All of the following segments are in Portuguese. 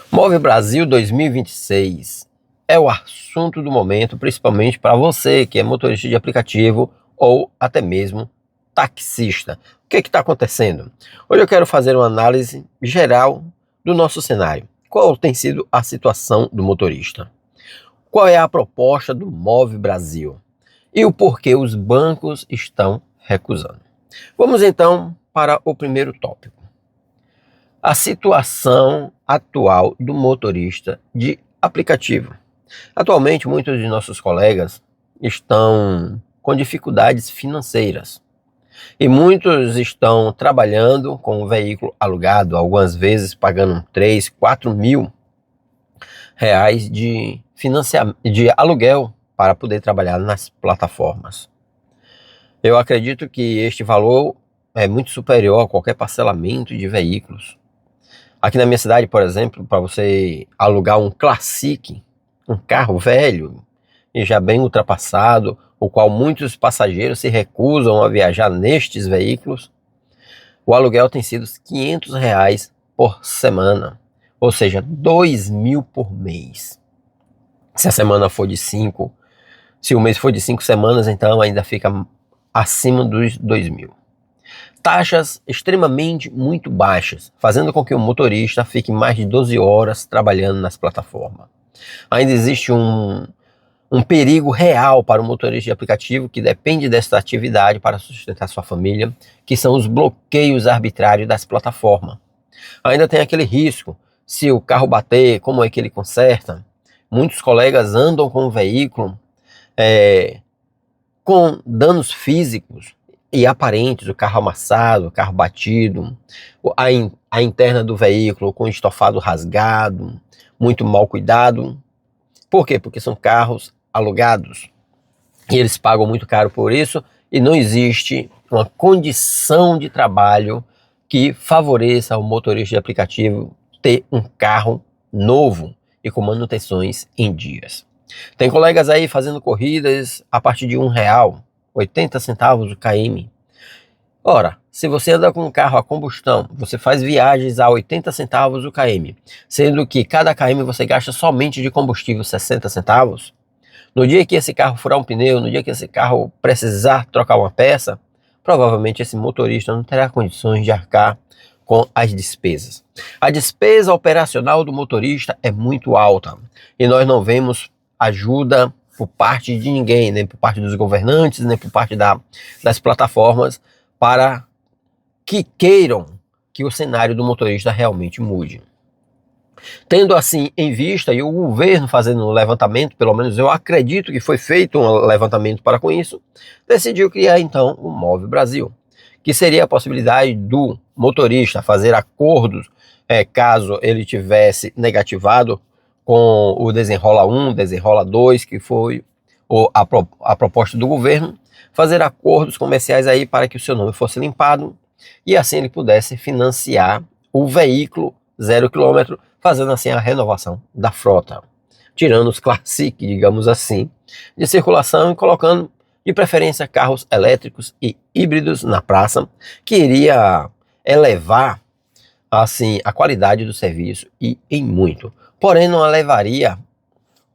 Move Brasil 2026 é o assunto do momento, principalmente para você que é motorista de aplicativo ou até mesmo taxista. O que está acontecendo? Hoje eu quero fazer uma análise geral do nosso cenário. Qual tem sido a situação do motorista? Qual é a proposta do Move Brasil? E o porquê os bancos estão recusando? Vamos então para o primeiro tópico. A situação atual do motorista de aplicativo. Atualmente, muitos de nossos colegas estão com dificuldades financeiras e muitos estão trabalhando com um veículo alugado, algumas vezes pagando 3, 4 mil reais de aluguel para poder trabalhar nas plataformas. Eu acredito que este valor é muito superior a qualquer parcelamento de veículos. Aqui na minha cidade, por exemplo, para você alugar um Classic, um carro velho e já bem ultrapassado, o qual muitos passageiros se recusam a viajar nestes veículos, o aluguel tem sido R$500 por semana, ou seja, 2 mil por mês. Se a semana for de 5, se o mês for de 5 semanas, então ainda fica acima dos 2 mil. Taxas extremamente muito baixas, fazendo com que o motorista fique mais de 12 horas trabalhando nas plataformas. Ainda existe um perigo real para o motorista de aplicativo que depende desta atividade para sustentar sua família, que são os bloqueios arbitrários das plataformas. Ainda tem aquele risco, se o carro bater, como é que ele conserta? Muitos colegas andam com o veículo com danos físicos e aparentes, o carro amassado, o carro batido, a interna do veículo com estofado rasgado, muito mal cuidado. Por quê? Porque são carros alugados e eles pagam muito caro por isso e não existe uma condição de trabalho que favoreça ao motorista de aplicativo ter um carro novo e com manutenções em dias. Tem colegas aí fazendo corridas a partir de R$1, 80 centavos o km. Ora, se você anda com um carro a combustão, você faz viagens a 80 centavos o km, sendo que cada km você gasta somente de combustível 60 centavos, no dia que esse carro furar um pneu, no dia que esse carro precisar trocar uma peça, provavelmente esse motorista não terá condições de arcar com as despesas. A despesa operacional do motorista é muito alta e nós não vemos ajuda por parte de ninguém, nem por parte dos governantes, nem por parte das plataformas, para que queiram que o cenário do motorista realmente mude. Tendo assim em vista, e o governo fazendo um levantamento, pelo menos eu acredito que foi feito um levantamento para com isso, decidiu criar então o Move Brasil, que seria a possibilidade do motorista fazer acordos, caso ele tivesse negativado com o Desenrola 1, Desenrola 2, que foi a proposta do governo, fazer acordos comerciais aí para que o seu nome fosse limpado e assim ele pudesse financiar o veículo 0 km, fazendo assim a renovação da frota, tirando os Classic, digamos assim, de circulação e colocando de preferência carros elétricos e híbridos na praça, que iria elevar assim a qualidade do serviço e em muito. Porém, não elevaria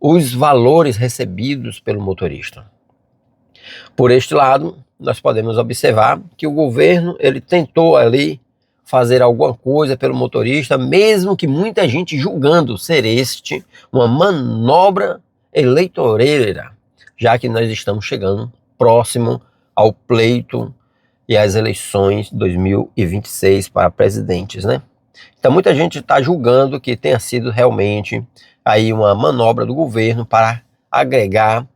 os valores recebidos pelo motorista. Por este lado, nós podemos observar que o governo ele tentou ali fazer alguma coisa pelo motorista, mesmo que muita gente julgando ser este uma manobra eleitoreira, já que nós estamos chegando próximo ao pleito e às eleições de 2026 para presidentes, né? Então muita gente está julgando que tenha sido realmente aí uma manobra do governo para agregar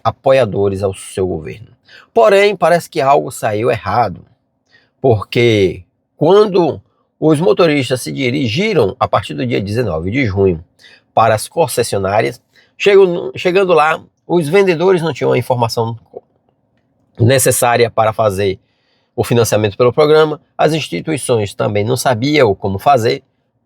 apoiadores ao seu governo. Porém, parece que algo saiu errado, porque quando os motoristas se dirigiram a partir do dia 19 de junho para as concessionárias, chegando lá, os vendedores não tinham a informação necessária para fazer o financiamento pelo programa, as instituições também não sabiam como fazer.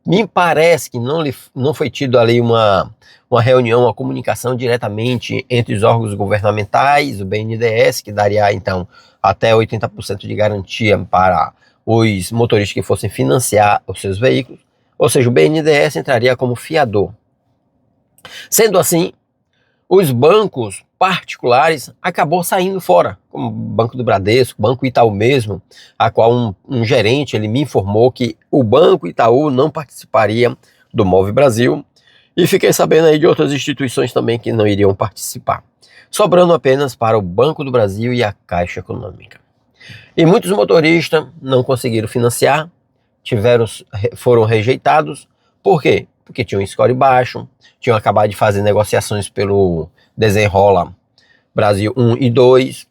Me parece que não foi tido ali uma reunião, uma comunicação diretamente entre os órgãos governamentais, o BNDES, que daria então até 80% de garantia para os motoristas que fossem financiar os seus veículos, Ou seja, o BNDES entraria como fiador. Sendo assim, os bancos particulares acabou saindo fora, como o Banco do Bradesco, Banco Itaú mesmo, a qual um gerente ele me informou que o Banco Itaú não participaria do Move Brasil, e fiquei sabendo aí de outras instituições também que não iriam participar, sobrando apenas para o Banco do Brasil e a Caixa Econômica. E muitos motoristas não conseguiram financiar, foram rejeitados. Por quê? Porque tinham um score baixo, tinham acabado de fazer negociações pelo Desenrola Brasil 1 e 2.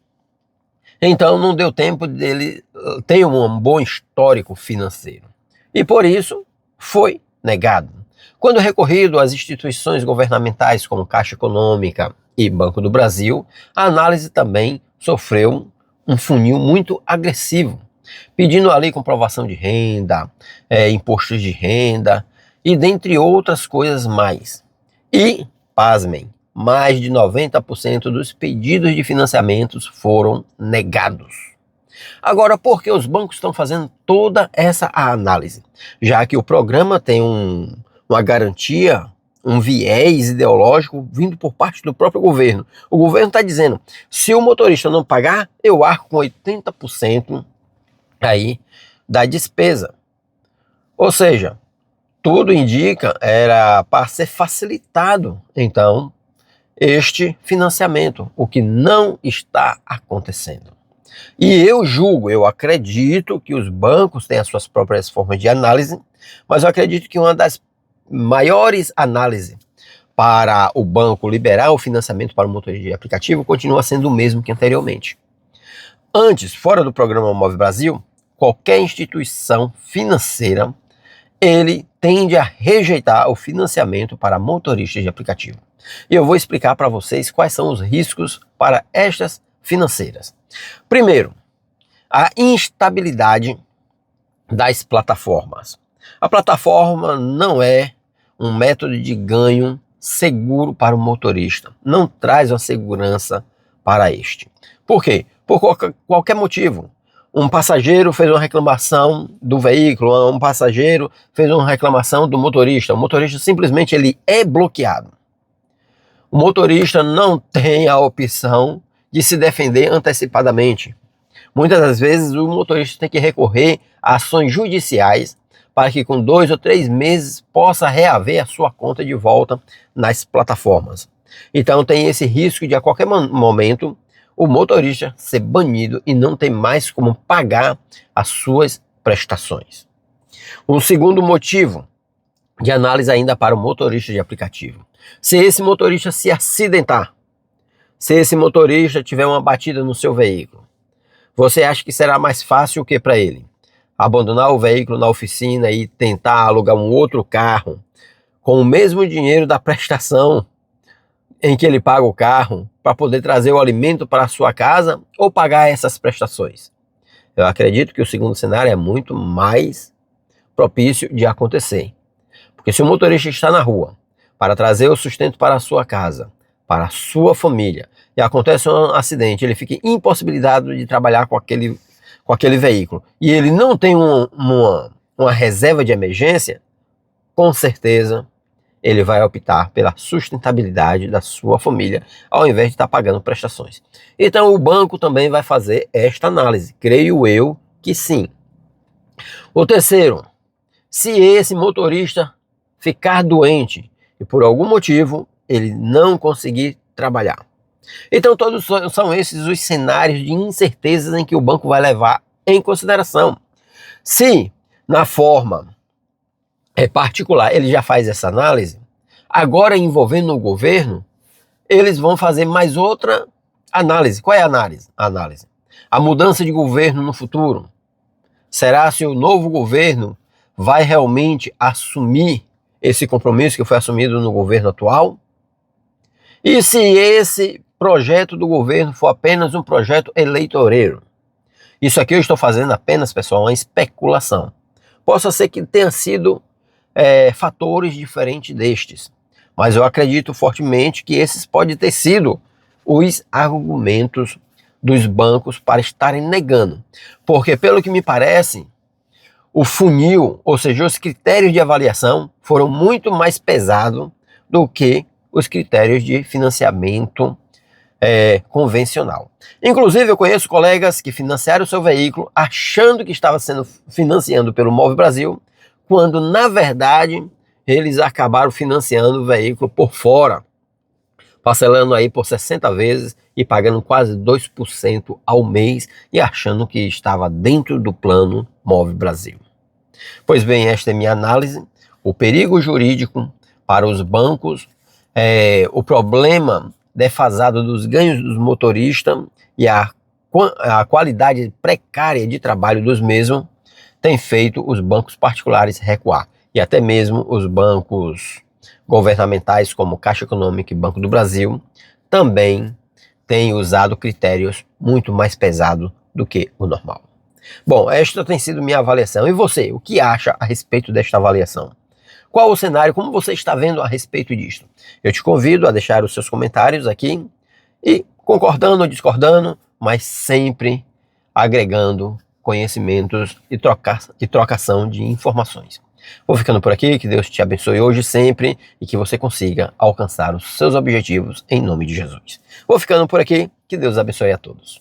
Então não deu tempo dele ter um bom histórico financeiro. E por isso foi negado. Quando recorrido às instituições governamentais como Caixa Econômica e Banco do Brasil, a análise também sofreu um funil muito agressivo, pedindo ali comprovação de renda, impostos de renda e dentre outras coisas mais. E, pasmem, mais de 90% dos pedidos de financiamentos foram negados. Agora, por que os bancos estão fazendo toda essa análise? Já que o programa tem uma garantia, um viés ideológico vindo por parte do próprio governo. O governo está dizendo, se o motorista não pagar, eu arco com 80% aí da despesa. Ou seja, tudo indica era para ser facilitado, então, este financiamento, o que não está acontecendo. E eu acredito que os bancos têm as suas próprias formas de análise, mas eu acredito que uma das maiores análises para o banco liberar o financiamento para o motorista de aplicativo continua sendo o mesmo que anteriormente. Antes, fora do programa Move Brasil, qualquer instituição financeira, ele tende a rejeitar o financiamento para motoristas de aplicativo. E eu vou explicar para vocês quais são os riscos para estas financeiras. Primeiro, a instabilidade das plataformas. A plataforma não é um método de ganho seguro para o motorista, não traz uma segurança para este. Por quê? Por qualquer motivo. Um passageiro fez uma reclamação do veículo, um passageiro fez uma reclamação do motorista, o motorista simplesmente ele é bloqueado. O motorista não tem a opção de se defender antecipadamente. Muitas das vezes o motorista tem que recorrer a ações judiciais para que com 2 ou 3 meses possa reaver a sua conta de volta nas plataformas. Então tem esse risco de a qualquer momento o motorista ser banido e não ter mais como pagar as suas prestações. Um segundo motivo de análise ainda para o motorista de aplicativo. Se esse motorista se acidentar, se esse motorista tiver uma batida no seu veículo, você acha que será mais fácil o que para ele? Abandonar o veículo na oficina e tentar alugar um outro carro com o mesmo dinheiro da prestação em que ele paga o carro para poder trazer o alimento para a sua casa ou pagar essas prestações? Eu acredito que o segundo cenário é muito mais propício de acontecer. Porque se o motorista está na rua para trazer o sustento para a sua casa, para a sua família, e acontece um acidente, ele fica impossibilitado de trabalhar com aquele veículo, e ele não tem uma reserva de emergência, com certeza ele vai optar pela sustentabilidade da sua família, ao invés de estar pagando prestações. Então o banco também vai fazer esta análise, creio eu que sim. O terceiro, se esse motorista ficar doente e por algum motivo ele não conseguir trabalhar. Então todos são esses os cenários de incertezas em que o banco vai levar em consideração. Se na forma particular ele já faz essa análise, agora envolvendo o governo, eles vão fazer mais outra análise. Qual é a análise? A mudança de governo no futuro. Será se o novo governo vai realmente assumir esse compromisso que foi assumido no governo atual? E se esse projeto do governo for apenas um projeto eleitoreiro? Isso aqui eu estou fazendo apenas, pessoal, uma especulação. Possa ser que tenha sido fatores diferentes destes, mas eu acredito fortemente que esses podem ter sido os argumentos dos bancos para estarem negando. Porque, pelo que me parece, o funil, ou seja, os critérios de avaliação foram muito mais pesados do que os critérios de financiamento convencional. Inclusive, eu conheço colegas que financiaram o seu veículo achando que estava sendo financiando pelo Move Brasil, quando, na verdade, eles acabaram financiando o veículo por fora, parcelando aí por 60 vezes e pagando quase 2% ao mês e achando que estava dentro do plano Move Brasil. Pois bem, esta é minha análise. O perigo jurídico para os bancos, o problema defasado dos ganhos dos motoristas e a qualidade precária de trabalho dos mesmos tem feito os bancos particulares recuar. E até mesmo os bancos governamentais, como Caixa Econômica e Banco do Brasil, também têm usado critérios muito mais pesados do que o normal. Bom, esta tem sido minha avaliação. E você, o que acha a respeito desta avaliação? Qual o cenário, como você está vendo a respeito disto? Eu te convido a deixar os seus comentários aqui e concordando ou discordando, mas sempre agregando conhecimentos e trocação de informações. Vou ficando por aqui, que Deus te abençoe hoje e sempre e que você consiga alcançar os seus objetivos em nome de Jesus. Vou ficando por aqui, que Deus abençoe a todos.